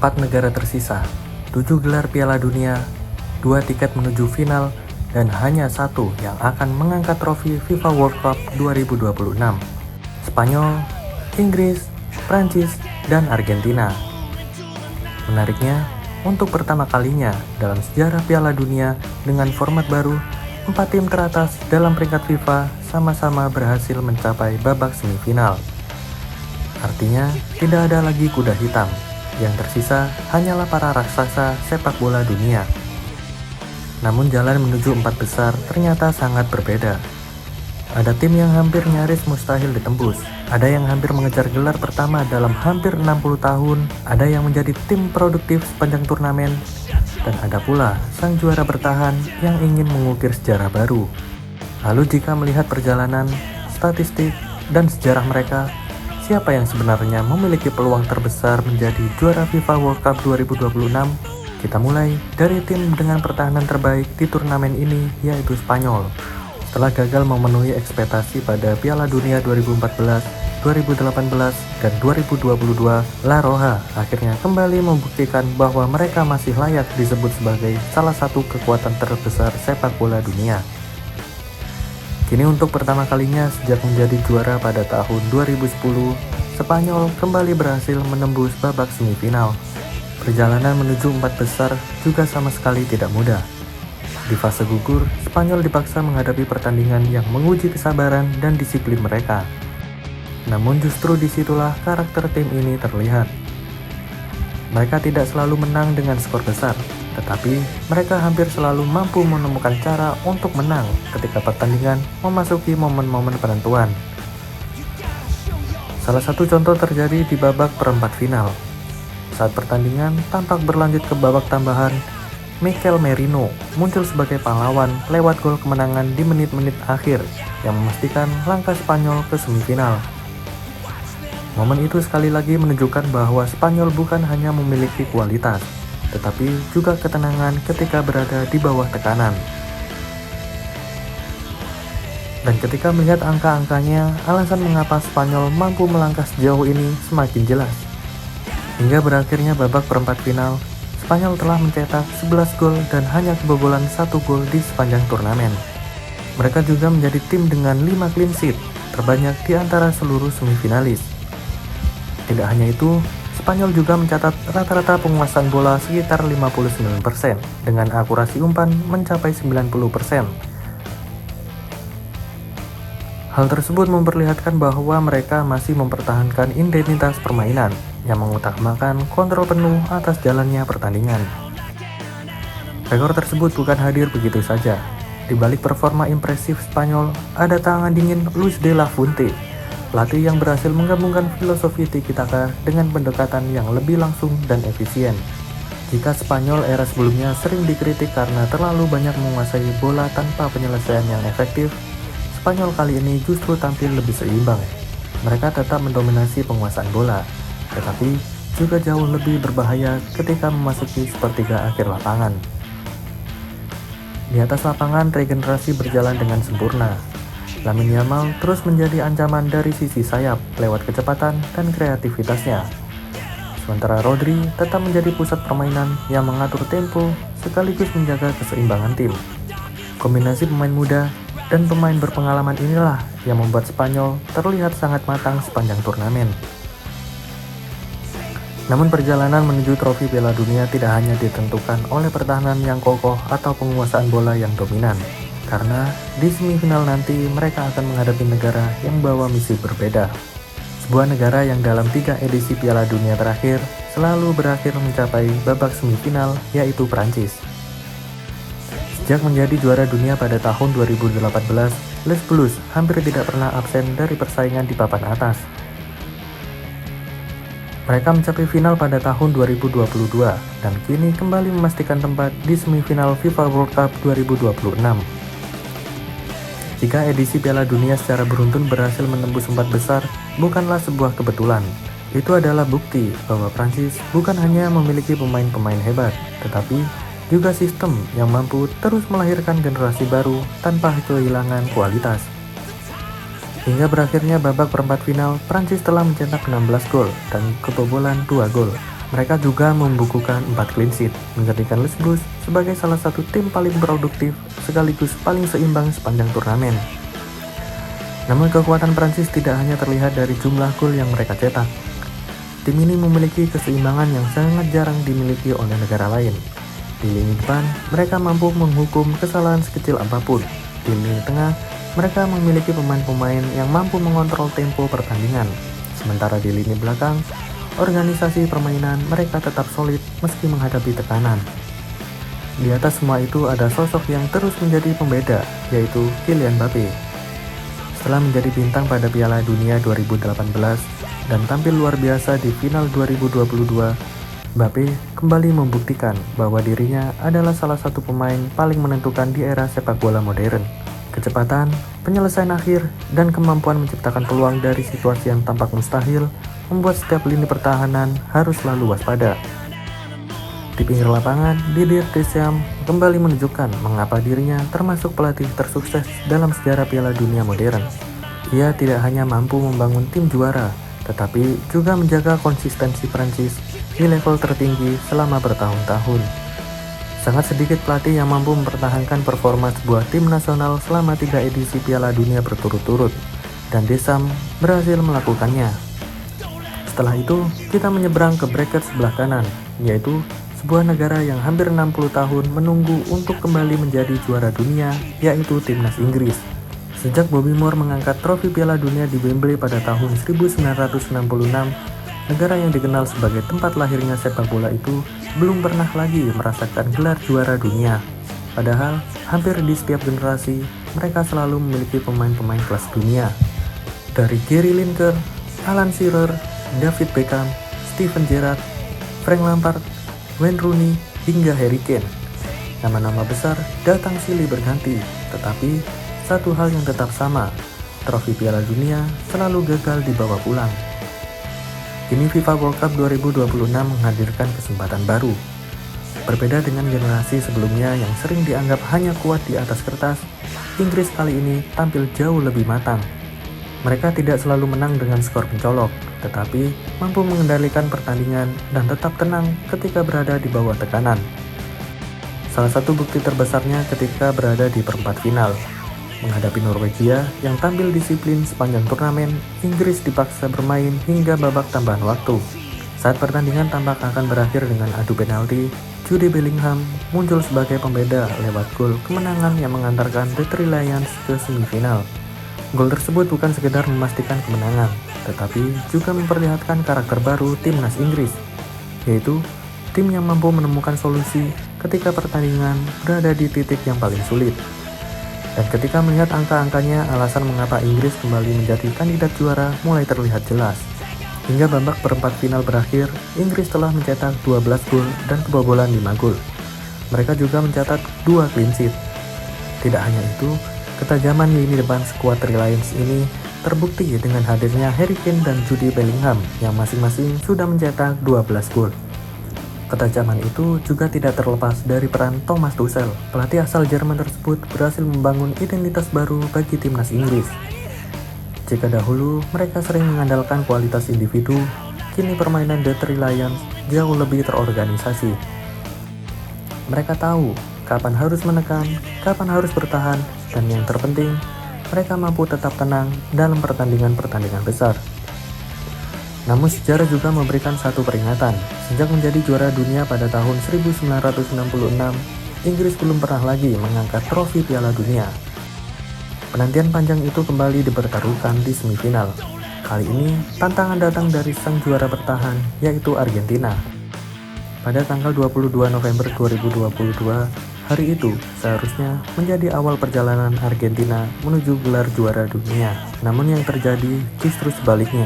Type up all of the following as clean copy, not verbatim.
4 negara tersisa, 7 gelar Piala Dunia, 2 tiket menuju final, dan hanya satu yang akan mengangkat trofi FIFA World Cup 2026. Spanyol, Inggris, Prancis, dan Argentina. Menariknya, untuk pertama kalinya dalam sejarah Piala Dunia dengan format baru, 4 tim teratas dalam peringkat FIFA sama-sama berhasil mencapai babak semifinal. Artinya, tidak ada lagi kuda hitam. Yang tersisa hanyalah para raksasa sepak bola dunia. Namun jalan menuju 4 besar ternyata sangat berbeda. Ada tim yang hampir nyaris mustahil ditembus. Ada yang hampir mengejar gelar pertama dalam hampir 60 tahun. Ada yang menjadi tim produktif sepanjang turnamen. Dan ada pula sang juara bertahan yang ingin mengukir sejarah baru. Lalu jika melihat perjalanan, statistik, dan sejarah mereka, siapa yang sebenarnya memiliki peluang terbesar menjadi juara FIFA World Cup 2026? Kita mulai dari tim dengan pertahanan terbaik di turnamen ini, yaitu Spanyol. Setelah gagal memenuhi ekspektasi pada Piala Dunia 2014, 2018, dan 2022, La Roja akhirnya kembali membuktikan bahwa mereka masih layak disebut sebagai salah satu kekuatan terbesar sepak bola dunia. Kini untuk pertama kalinya sejak menjadi juara pada tahun 2010, Spanyol kembali berhasil menembus babak semifinal. Perjalanan menuju 4 besar juga sama sekali tidak mudah. Di fase gugur, Spanyol dipaksa menghadapi pertandingan yang menguji kesabaran dan disiplin mereka. Namun justru disitulah karakter tim ini terlihat. Mereka tidak selalu menang dengan skor besar, tetapi mereka hampir selalu mampu menemukan cara untuk menang ketika pertandingan memasuki momen-momen penentuan. Salah satu contoh terjadi di babak perempat final. Saat pertandingan tampak berlanjut ke babak tambahan, Mikel Merino muncul sebagai pahlawan lewat gol kemenangan di menit-menit akhir yang memastikan langkah Spanyol ke semifinal. Momen itu sekali lagi menunjukkan bahwa Spanyol bukan hanya memiliki kualitas, tetapi juga ketenangan ketika berada di bawah tekanan. Dan ketika melihat angka-angkanya, alasan mengapa Spanyol mampu melangkah sejauh ini semakin jelas. Hingga berakhirnya babak perempat final, Spanyol telah mencetak 11 gol dan hanya kebobolan 1 gol di sepanjang turnamen. Mereka juga menjadi tim dengan 5 clean sheet, terbanyak di antara seluruh semifinalis. Tidak hanya itu, Spanyol juga mencatat rata-rata penguasaan bola sekitar 59%, dengan akurasi umpan mencapai 90%. Hal tersebut memperlihatkan bahwa mereka masih mempertahankan identitas permainan yang mengutamakan kontrol penuh atas jalannya pertandingan. Rekor tersebut bukan hadir begitu saja. Di balik performa impresif Spanyol, ada tangan dingin Luis de la Fuente, pelatih yang berhasil menggabungkan filosofi tiki-taka dengan pendekatan yang lebih langsung dan efisien. Jika Spanyol era sebelumnya sering dikritik karena terlalu banyak menguasai bola tanpa penyelesaian yang efektif, Spanyol kali ini justru tampil lebih seimbang. Mereka tetap mendominasi penguasaan bola, tetapi juga jauh lebih berbahaya ketika memasuki sepertiga akhir lapangan. Di atas lapangan, regenerasi berjalan dengan sempurna. Lamine Yamal terus menjadi ancaman dari sisi sayap lewat kecepatan dan kreativitasnya. Sementara Rodri tetap menjadi pusat permainan yang mengatur tempo sekaligus menjaga keseimbangan tim. Kombinasi pemain muda dan pemain berpengalaman inilah yang membuat Spanyol terlihat sangat matang sepanjang turnamen. Namun perjalanan menuju trofi Piala Dunia tidak hanya ditentukan oleh pertahanan yang kokoh atau penguasaan bola yang dominan. Karena di semifinal nanti mereka akan menghadapi negara yang membawa misi berbeda. Sebuah negara yang dalam 3 edisi Piala Dunia terakhir selalu berakhir mencapai babak semifinal, yaitu Prancis. Sejak menjadi juara dunia pada tahun 2018, Les Bleus hampir tidak pernah absen dari persaingan di papan atas. Mereka mencapai final pada tahun 2022 dan kini kembali memastikan tempat di semifinal FIFA World Cup 2026. 3 edisi Piala Dunia secara beruntun berhasil menembus 4 besar bukanlah sebuah kebetulan. Itu adalah bukti bahwa Prancis bukan hanya memiliki pemain-pemain hebat, tetapi juga sistem yang mampu terus melahirkan generasi baru tanpa kehilangan kualitas. Hingga berakhirnya babak perempat final, Prancis telah mencetak 16 gol dan kebobolan 2 gol, Mereka juga membukukan 4 clean sheet, menjadikan Les Bleus sebagai salah satu tim paling produktif sekaligus paling seimbang sepanjang turnamen. Namun kekuatan Prancis tidak hanya terlihat dari jumlah gol yang mereka cetak. Tim ini memiliki keseimbangan yang sangat jarang dimiliki oleh negara lain. Di lini depan, mereka mampu menghukum kesalahan sekecil apapun. Di lini tengah, mereka memiliki pemain-pemain yang mampu mengontrol tempo pertandingan. Sementara di lini belakang, organisasi permainan mereka tetap solid meski menghadapi tekanan. Di atas semua itu ada sosok yang terus menjadi pembeda, yaitu Kylian Mbappé. Setelah menjadi bintang pada Piala Dunia 2018 dan tampil luar biasa di final 2022, Mbappé kembali membuktikan bahwa dirinya adalah salah satu pemain paling menentukan di era sepak bola modern. Kecepatan, penyelesaian akhir, dan kemampuan menciptakan peluang dari situasi yang tampak mustahil membuat setiap lini pertahanan harus selalu waspada. Di pinggir lapangan, Didier Deschamps kembali menunjukkan mengapa dirinya termasuk pelatih tersukses dalam sejarah Piala Dunia modern. Ia tidak hanya mampu membangun tim juara, tetapi juga menjaga konsistensi Prancis di level tertinggi selama bertahun-tahun. Sangat sedikit pelatih yang mampu mempertahankan performa sebuah tim nasional selama 3 edisi Piala Dunia berturut-turut, dan Deschamps berhasil melakukannya. Setelah itu, kita menyeberang ke bracket sebelah kanan, yaitu sebuah negara yang hampir 60 tahun menunggu untuk kembali menjadi juara dunia, yaitu timnas Inggris. Sejak Bobby Moore mengangkat trofi Piala Dunia di Wembley pada tahun 1966, negara yang dikenal sebagai tempat lahirnya sepak bola itu belum pernah lagi merasakan gelar juara dunia. Padahal, hampir di setiap generasi, mereka selalu memiliki pemain-pemain kelas dunia. Dari Gary Lineker, Alan Shearer, David Beckham, Steven Gerrard, Frank Lampard, Wayne Rooney, hingga Harry Kane. Nama-nama besar datang silih berganti, tetapi satu hal yang tetap sama, trofi Piala Dunia selalu gagal dibawa pulang. Kini FIFA World Cup 2026 menghadirkan kesempatan baru. Berbeda dengan generasi sebelumnya yang sering dianggap hanya kuat di atas kertas, Inggris kali ini tampil jauh lebih matang. Mereka tidak selalu menang dengan skor mencolok, tetapi mampu mengendalikan pertandingan dan tetap tenang ketika berada di bawah tekanan. Salah satu bukti terbesarnya ketika berada di perempat final. Menghadapi Norwegia yang tampil disiplin sepanjang turnamen, Inggris dipaksa bermain hingga babak tambahan waktu. Saat pertandingan tampak akan berakhir dengan adu penalti, Jude Bellingham muncul sebagai pembeda lewat gol kemenangan yang mengantarkan The Three Lions ke semifinal. Gol tersebut bukan sekedar memastikan kemenangan, tetapi juga memperlihatkan karakter baru timnas Inggris, yaitu tim yang mampu menemukan solusi ketika pertandingan berada di titik yang paling sulit. Dan ketika melihat angka-angkanya, alasan mengapa Inggris kembali menjadi kandidat juara mulai terlihat jelas. Hingga babak perempat final berakhir, Inggris telah mencetak 12 gol dan kebobolan 5 gol. Mereka juga mencatat 2 clean sheet. Tidak hanya itu, ketajaman lini depan skuad Three Lions ini terbukti dengan hadirnya Harry Kane dan Jude Bellingham yang masing-masing sudah mencetak 12 gol. Ketajaman itu juga tidak terlepas dari peran Thomas Tuchel. Pelatih asal Jerman tersebut berhasil membangun identitas baru bagi timnas Inggris. Jika dahulu mereka sering mengandalkan kualitas individu, kini permainan The Three Lions jauh lebih terorganisasi. Mereka tahu kapan harus menekan, kapan harus bertahan, dan yang terpenting, mereka mampu tetap tenang dalam pertandingan-pertandingan besar. Namun sejarah juga memberikan satu peringatan. Sejak menjadi juara dunia pada tahun 1966, Inggris belum pernah lagi mengangkat trofi Piala Dunia. Penantian panjang itu kembali dipertaruhkan di semifinal. Kali ini, tantangan datang dari sang juara bertahan, yaitu Argentina. Pada tanggal 22 November 2022, hari itu seharusnya menjadi awal perjalanan Argentina menuju gelar juara dunia. Namun yang terjadi justru sebaliknya.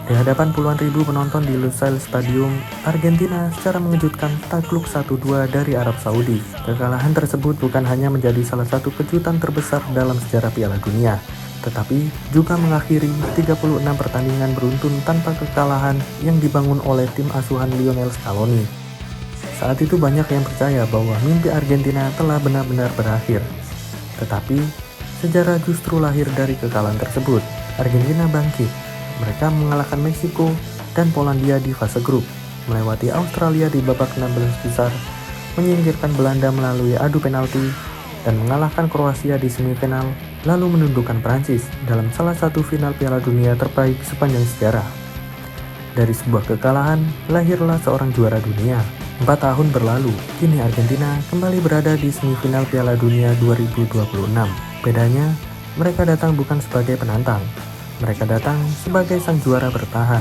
Di hadapan puluhan ribu penonton di Lusail Stadium, Argentina secara mengejutkan takluk 1-2 dari Arab Saudi. Kekalahan tersebut bukan hanya menjadi salah satu kejutan terbesar dalam sejarah Piala Dunia, tetapi juga mengakhiri 36 pertandingan beruntun tanpa kekalahan yang dibangun oleh tim asuhan Lionel Scaloni. Saat itu banyak yang percaya bahwa mimpi Argentina telah benar-benar berakhir. Tetapi, sejarah justru lahir dari kekalahan tersebut. Argentina bangkit. Mereka mengalahkan Meksiko dan Polandia di fase grup. melewati Australia di babak 16 besar, menyingkirkan Belanda melalui adu penalti, dan mengalahkan Kroasia di semifinal, lalu menundukkan Prancis dalam salah satu final Piala Dunia terbaik sepanjang sejarah. Dari sebuah kekalahan, lahirlah seorang juara dunia. 4 tahun berlalu, kini Argentina kembali berada di semifinal Piala Dunia 2026. Bedanya, mereka datang bukan sebagai penantang, mereka datang sebagai sang juara bertahan.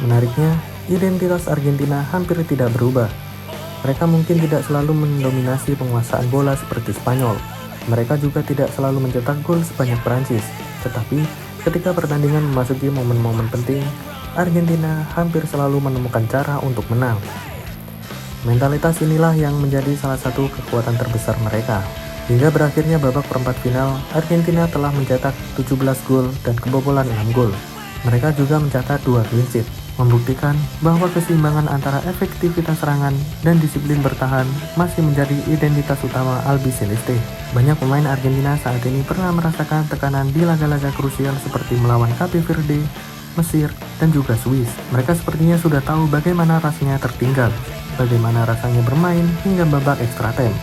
Menariknya, identitas Argentina hampir tidak berubah. Mereka mungkin tidak selalu mendominasi penguasaan bola seperti Spanyol. Mereka juga tidak selalu mencetak gol sebanyak Prancis. Tetapi, ketika pertandingan memasuki momen-momen penting, Argentina hampir selalu menemukan cara untuk menang. Mentalitas inilah yang menjadi salah satu kekuatan terbesar mereka. Hingga berakhirnya babak perempat final, Argentina telah mencetak 17 gol dan kebobolan 6 gol. Mereka juga mencatat 2 clean sheet, membuktikan bahwa keseimbangan antara efektivitas serangan dan disiplin bertahan masih menjadi identitas utama Albiceleste. Banyak pemain Argentina saat ini pernah merasakan tekanan di laga-laga krusial seperti melawan Cape Verde, Mesir, dan juga Swiss. Mereka sepertinya sudah tahu bagaimana rasanya tertinggal, bagaimana rasanya bermain hingga babak extra time.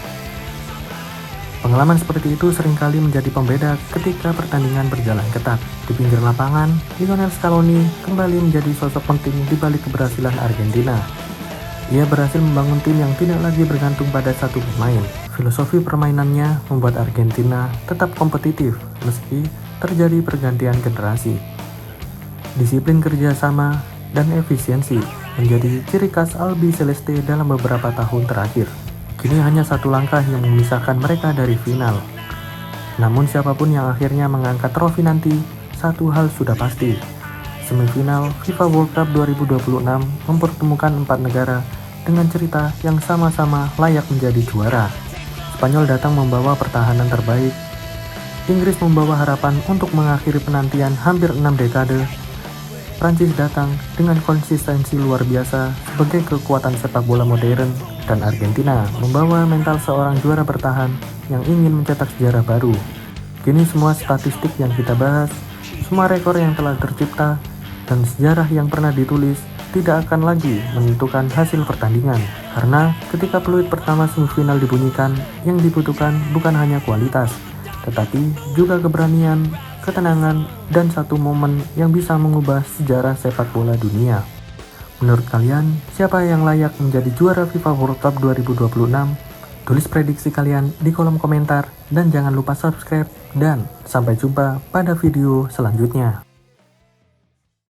Pengalaman seperti itu seringkali menjadi pembeda ketika pertandingan berjalan ketat. Di pinggir lapangan, Lionel Scaloni kembali menjadi sosok penting di balik keberhasilan Argentina. Ia berhasil membangun tim yang tidak lagi bergantung pada satu pemain. Filosofi permainannya membuat Argentina tetap kompetitif meski terjadi pergantian generasi. Disiplin kerjasama dan efisiensi menjadi ciri khas Albiceleste dalam beberapa tahun terakhir. Kini hanya satu langkah yang memisahkan mereka dari final. Namun siapapun yang akhirnya mengangkat trofi nanti, satu hal sudah pasti. Semifinal FIFA World Cup 2026 mempertemukan 4 negara dengan cerita yang sama-sama layak menjadi juara. Spanyol datang membawa pertahanan terbaik. Inggris membawa harapan untuk mengakhiri penantian hampir 6 dekade. Prancis datang dengan konsistensi luar biasa sebagai kekuatan sepak bola modern, dan Argentina membawa mental seorang juara bertahan yang ingin mencetak sejarah baru. Kini semua statistik yang kita bahas, semua rekor yang telah tercipta, dan sejarah yang pernah ditulis tidak akan lagi menentukan hasil pertandingan. Karena ketika peluit pertama semifinal dibunyikan, yang dibutuhkan bukan hanya kualitas, tetapi juga keberanian, ketenangan, dan satu momen yang bisa mengubah sejarah sepak bola dunia. Menurut kalian, siapa yang layak menjadi juara FIFA World Cup 2026? Tulis prediksi kalian di kolom komentar, dan jangan lupa subscribe, dan sampai jumpa pada video selanjutnya.